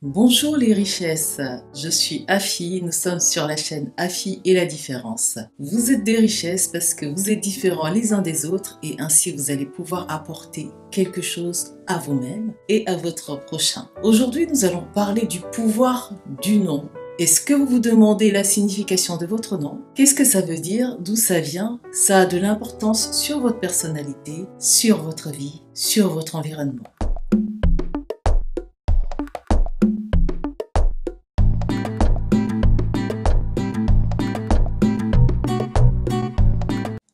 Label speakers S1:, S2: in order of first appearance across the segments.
S1: Bonjour les richesses, je suis Afi, nous sommes sur la chaîne Afi et la différence. Vous êtes des richesses parce que vous êtes différents les uns des autres et ainsi vous allez pouvoir apporter quelque chose à vous-même et à votre prochain. Aujourd'hui nous allons parler du pouvoir du nom. Est-ce que vous vous demandez la signification de votre nom? Qu'est-ce que ça veut dire? D'où ça vient? Ça a de l'importance sur votre personnalité, sur votre vie, sur votre environnement.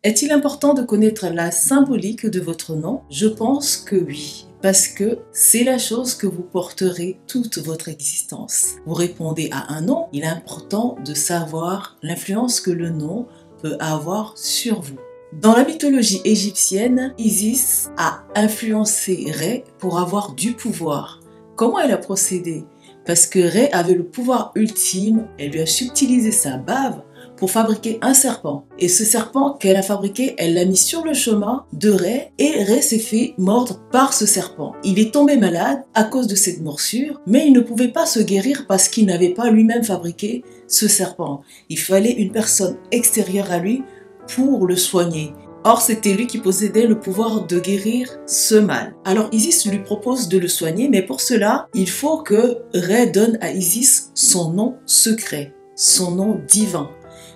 S1: Est-il important de connaître la symbolique de votre nom? Je pense que oui, parce que c'est la chose que vous porterez toute votre existence. Vous répondez à un nom, il est important de savoir l'influence que le nom peut avoir sur vous. Dans la mythologie égyptienne, Isis a influencé Ré pour avoir du pouvoir. Comment elle a procédé? Parce que Ré avait le pouvoir ultime, elle lui a subtilisé sa bave pour fabriquer un serpent. Et ce serpent qu'elle a fabriqué, elle l'a mis sur le chemin de Ré et Ré s'est fait mordre par ce serpent. Il est tombé malade à cause de cette morsure, mais il ne pouvait pas se guérir parce qu'il n'avait pas lui-même fabriqué ce serpent. Il fallait une personne extérieure à lui pour le soigner. Or, c'était lui qui possédait le pouvoir de guérir ce mal. Alors Isis lui propose de le soigner, mais pour cela, il faut que Ré donne à Isis son nom secret, son nom divin.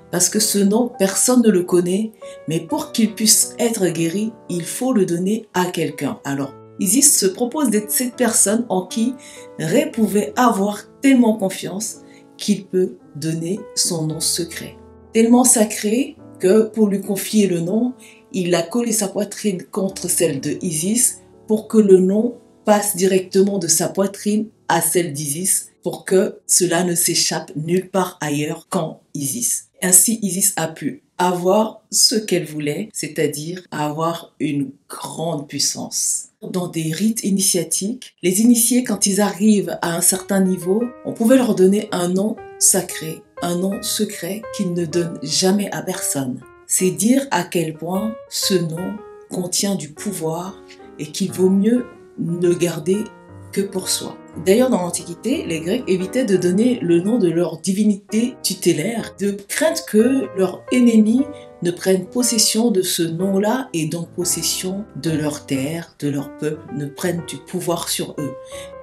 S1: Parce que ce nom, personne ne le connaît, mais pour qu'il puisse être guéri, il faut le donner à quelqu'un. Alors, Isis se propose d'être cette personne en qui Ré pouvait avoir tellement confiance qu'il peut donner son nom secret. Tellement sacré que pour lui confier le nom, il a collé sa poitrine contre celle de Isis pour que le nom passe directement de sa poitrine à celle d'Isis pour que cela ne s'échappe nulle part ailleurs qu'en Isis. Ainsi, Isis a pu avoir ce qu'elle voulait, c'est-à-dire avoir une grande puissance. Dans des rites initiatiques, les initiés, quand ils arrivent à un certain niveau, on pouvait leur donner un nom sacré, un nom secret qu'ils ne donnent jamais à personne. C'est dire à quel point ce nom contient du pouvoir et qu'il vaut mieux ne garder que pour soi. D'ailleurs, dans l'Antiquité, les Grecs évitaient de donner le nom de leur divinité tutélaire, de crainte que leurs ennemis ne prennent possession de ce nom-là et donc possession de leur terre, de leur peuple, ne prennent du pouvoir sur eux.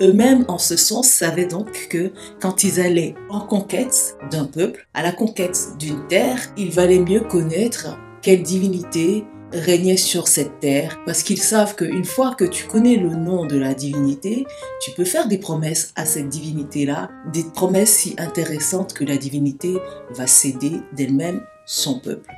S1: Eux-mêmes, en ce sens, savaient donc que quand ils allaient en conquête d'un peuple, à la conquête d'une terre, il valait mieux connaître quelle divinité régnait sur cette terre, parce qu'ils savent qu'une fois que tu connais le nom de la divinité, tu peux faire des promesses à cette divinité-là, des promesses si intéressantes que la divinité va céder d'elle-même son peuple.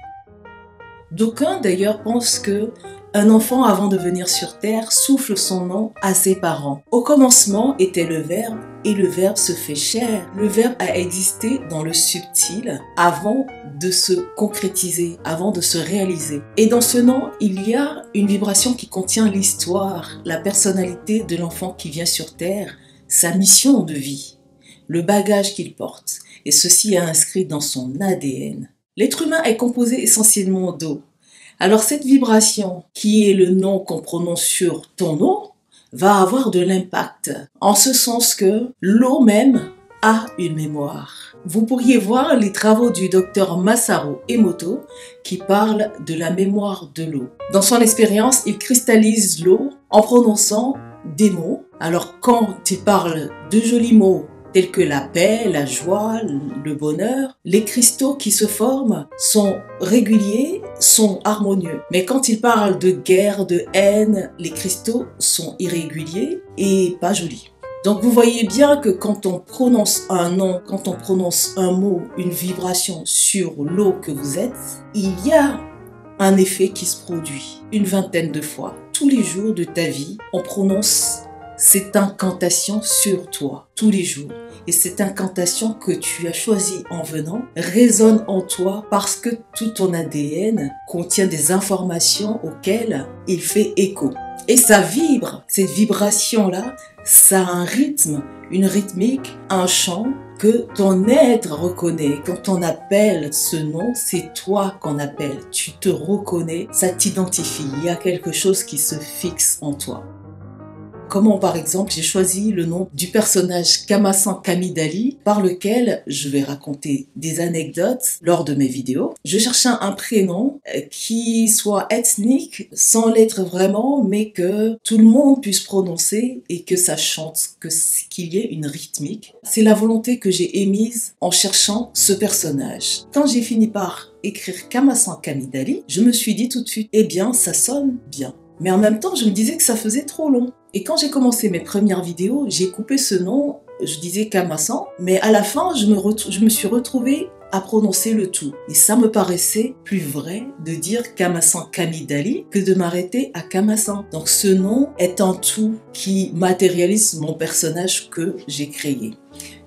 S1: D'aucuns d'ailleurs pensent que un enfant avant de venir sur terre souffle son nom à ses parents. Au commencement était le Verbe et le Verbe se fait chair. Le Verbe a existé dans le subtil avant de se concrétiser, avant de se réaliser. Et dans ce nom, il y a une vibration qui contient l'histoire, la personnalité de l'enfant qui vient sur terre, sa mission de vie, le bagage qu'il porte. Et ceci est inscrit dans son ADN. L'être humain est composé essentiellement d'eau. Alors cette vibration, qui est le nom qu'on prononce sur ton nom, va avoir de l'impact, en ce sens que l'eau même a une mémoire. Vous pourriez voir les travaux du docteur Masaru Emoto qui parle de la mémoire de l'eau. Dans son expérience, il cristallise l'eau en prononçant des mots. Alors quand il parle de jolis mots, tels que la paix, la joie, le bonheur, les cristaux qui se forment sont réguliers, sont harmonieux. Mais quand il parle de guerre, de haine, les cristaux sont irréguliers et pas jolis. Donc vous voyez bien que quand on prononce un nom, quand on prononce un mot, une vibration sur l'eau que vous êtes, il y a un effet qui se produit une vingtaine de fois. Tous les jours de ta vie, on prononce cette incantation sur toi, tous les jours. Et cette incantation que tu as choisie en venant résonne en toi parce que tout ton ADN contient des informations auxquelles il fait écho. Et ça vibre, cette vibration-là, ça a un rythme, une rythmique, un chant que ton être reconnaît. Quand on appelle ce nom, c'est toi qu'on appelle. Tu te reconnais, ça t'identifie. Il y a quelque chose qui se fixe en toi. Comment par exemple j'ai choisi le nom du personnage Kamasan Kamidali par lequel je vais raconter des anecdotes lors de mes vidéos. Je cherchais un prénom qui soit ethnique sans l'être vraiment, mais que tout le monde puisse prononcer et que ça chante, qu'il y ait une rythmique. C'est la volonté que j'ai émise en cherchant ce personnage. Quand j'ai fini par écrire Kamasan Kamidali, je me suis dit tout de suite, eh bien ça sonne bien. Mais en même temps, je me disais que ça faisait trop long. Et quand j'ai commencé mes premières vidéos, j'ai coupé ce nom, je disais Kamasan, mais à la fin, je me suis retrouvée à prononcer le tout. Et ça me paraissait plus vrai de dire Kamasan Kamidali que de m'arrêter à Kamasan. Donc ce nom est un tout qui matérialise mon personnage que j'ai créé.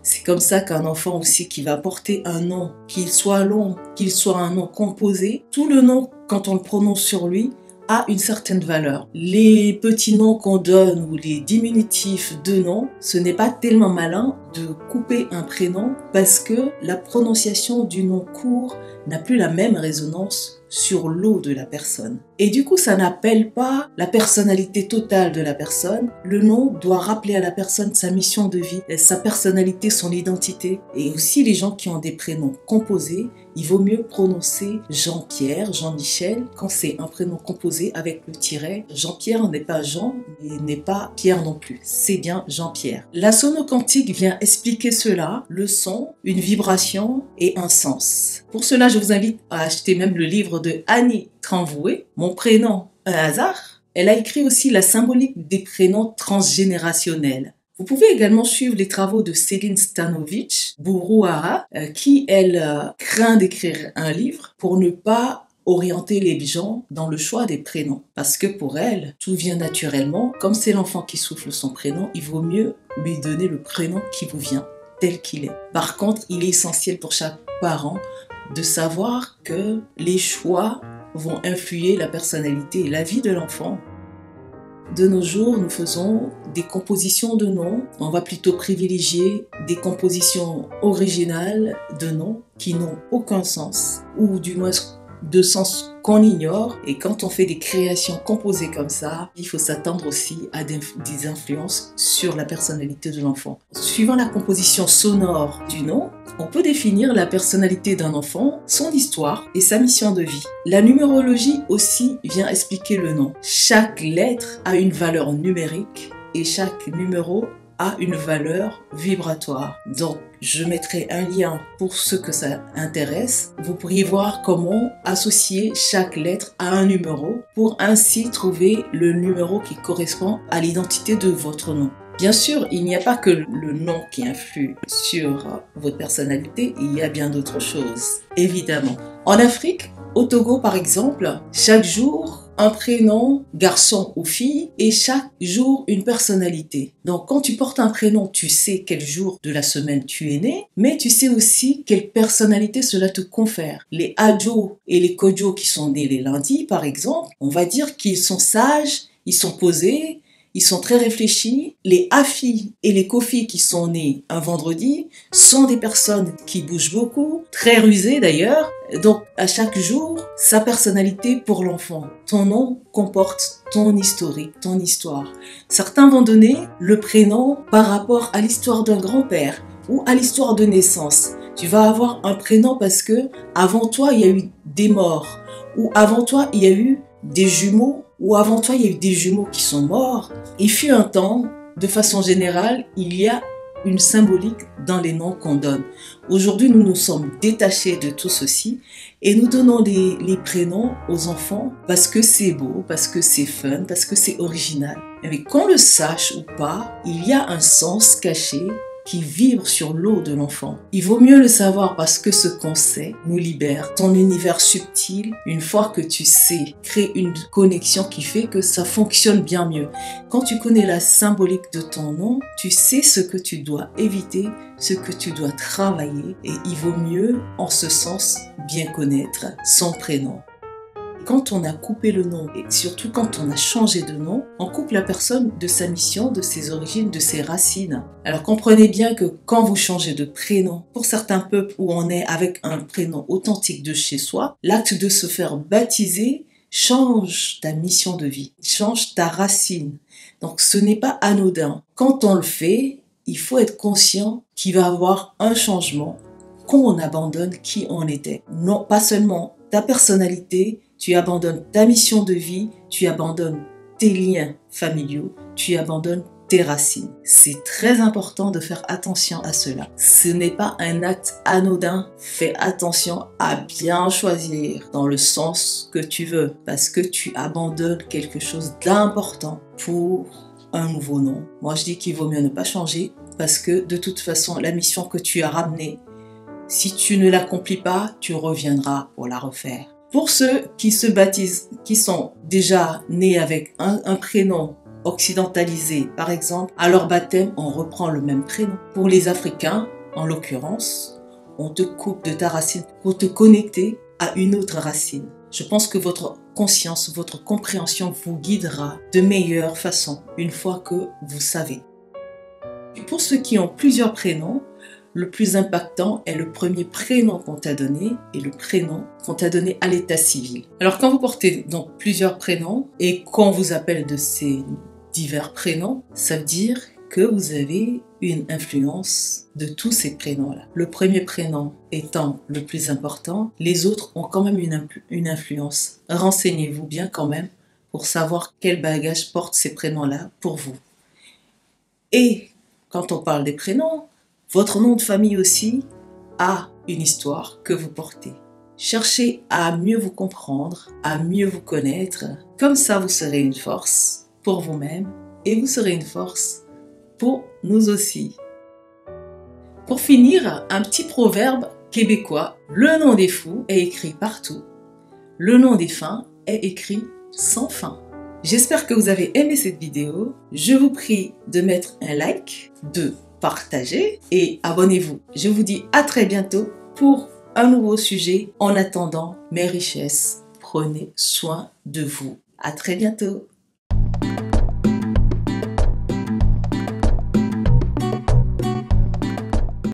S1: C'est comme ça qu'un enfant aussi qui va porter un nom, qu'il soit long, qu'il soit un nom composé, tout le nom, quand on le prononce sur lui, a une certaine valeur. Les petits noms qu'on donne ou les diminutifs de noms, ce n'est pas tellement malin de couper un prénom parce que la prononciation du nom court n'a plus la même résonance sur l'eau de la personne. Et du coup, ça n'appelle pas la personnalité totale de la personne. Le nom doit rappeler à la personne sa mission de vie, sa personnalité, son identité. Et aussi les gens qui ont des prénoms composés, il vaut mieux prononcer Jean-Pierre, Jean-Michel, quand c'est un prénom composé avec le tiret. Jean-Pierre n'est pas Jean, et n'est pas Pierre non plus. C'est bien Jean-Pierre. La sonocantique vient expliquer cela, le son, une vibration et un sens. Pour cela, je vous invite à acheter même le livre de Annie Tranvoué, Mon prénom, un hasard. Elle a écrit aussi la symbolique des prénoms transgénérationnels. Vous pouvez également suivre les travaux de Céline Stanovic, Bourouara, qui, elle, craint d'écrire un livre pour ne pas orienter les gens dans le choix des prénoms. Parce que pour elle, tout vient naturellement. Comme c'est l'enfant qui souffle son prénom, il vaut mieux lui donner le prénom qui vous vient tel qu'il est. Par contre, il est essentiel pour chaque parent de savoir que les choix vont influer la personnalité et la vie de l'enfant. De nos jours, nous faisons des compositions de noms. On va plutôt privilégier des compositions originales de noms qui n'ont aucun sens, ou du moins de sens qu'on ignore. Et quand on fait des créations composées comme ça, il faut s'attendre aussi à des influences sur la personnalité de l'enfant. Suivant la composition sonore du nom, on peut définir la personnalité d'un enfant, son histoire et sa mission de vie. La numérologie aussi vient expliquer le nom. Chaque lettre a une valeur numérique et chaque numéro a une valeur vibratoire. Donc, je mettrai un lien pour ceux que ça intéresse. Vous pourriez voir comment associer chaque lettre à un numéro pour ainsi trouver le numéro qui correspond à l'identité de votre nom. Bien sûr, il n'y a pas que le nom qui influe sur votre personnalité, il y a bien d'autres choses, évidemment. En Afrique, au Togo par exemple, chaque jour, un prénom, garçon ou fille, et chaque jour une personnalité. Donc quand tu portes un prénom, tu sais quel jour de la semaine tu es né, mais tu sais aussi quelle personnalité cela te confère. Les Adjo et les Kodjo qui sont nés les lundis par exemple, on va dire qu'ils sont sages, ils sont posés, ils sont très réfléchis. Les Afi et les Kofi qui sont nés un vendredi sont des personnes qui bougent beaucoup, très rusées d'ailleurs. Donc à chaque jour, sa personnalité pour l'enfant. Ton nom comporte ton historique, ton histoire. Certains vont donner le prénom par rapport à l'histoire d'un grand-père ou à l'histoire de naissance. Tu vas avoir un prénom parce que avant toi, il y a eu des morts, ou avant toi, il y a eu des jumeaux, ou avant toi, il y a eu des jumeaux qui sont morts. Il fut un temps, de façon générale, il y a une symbolique dans les noms qu'on donne. Aujourd'hui, nous nous sommes détachés de tout ceci et nous donnons les prénoms aux enfants parce que c'est beau, parce que c'est fun, parce que c'est original. Mais qu'on le sache ou pas, il y a un sens caché qui vibre sur l'eau de l'enfant. Il vaut mieux le savoir parce que ce qu'on sait nous libère. Ton univers subtil, une fois que tu sais, crée une connexion qui fait que ça fonctionne bien mieux. Quand tu connais la symbolique de ton nom, tu sais ce que tu dois éviter, ce que tu dois travailler et il vaut mieux, en ce sens, bien connaître son prénom. Quand on a coupé le nom et surtout quand on a changé de nom, on coupe la personne de sa mission, de ses origines, de ses racines. Alors comprenez bien que quand vous changez de prénom, pour certains peuples où on est avec un prénom authentique de chez soi, l'acte de se faire baptiser change ta mission de vie, change ta racine. Donc ce n'est pas anodin. Quand on le fait, il faut être conscient qu'il va y avoir un changement, qu'on abandonne qui on était. Non, pas seulement ta personnalité, tu abandonnes ta mission de vie, tu abandonnes tes liens familiaux, tu abandonnes tes racines. C'est très important de faire attention à cela. Ce n'est pas un acte anodin. Fais attention à bien choisir dans le sens que tu veux, parce que tu abandonnes quelque chose d'important pour un nouveau nom. Moi, je dis qu'il vaut mieux ne pas changer, parce que de toute façon, la mission que tu as ramenée, si tu ne l'accomplis pas, tu reviendras pour la refaire. Pour ceux qui se baptisent, qui sont déjà nés avec un prénom occidentalisé, par exemple, à leur baptême, on reprend le même prénom. Pour les Africains, en l'occurrence, on te coupe de ta racine pour te connecter à une autre racine. Je pense que votre conscience, votre compréhension vous guidera de meilleure façon une fois que vous savez. Et pour ceux qui ont plusieurs prénoms, le plus impactant est le premier prénom qu'on t'a donné et le prénom qu'on t'a donné à l'état civil. Alors quand vous portez donc plusieurs prénoms et qu'on vous appelle de ces divers prénoms, ça veut dire que vous avez une influence de tous ces prénoms-là. Le premier prénom étant le plus important, les autres ont quand même une influence. Renseignez-vous bien quand même pour savoir quel bagage portent ces prénoms-là pour vous. Et quand on parle des prénoms, votre nom de famille aussi a une histoire que vous portez. Cherchez à mieux vous comprendre, à mieux vous connaître. Comme ça, vous serez une force pour vous-même et vous serez une force pour nous aussi. Pour finir, un petit proverbe québécois. Le nom des fous est écrit partout. Le nom des fins est écrit sans fin. J'espère que vous avez aimé cette vidéo. Je vous prie de mettre un like, de partager et abonnez-vous. Je vous dis à très bientôt pour un nouveau sujet. En attendant, mes richesses, prenez soin de vous. À très bientôt.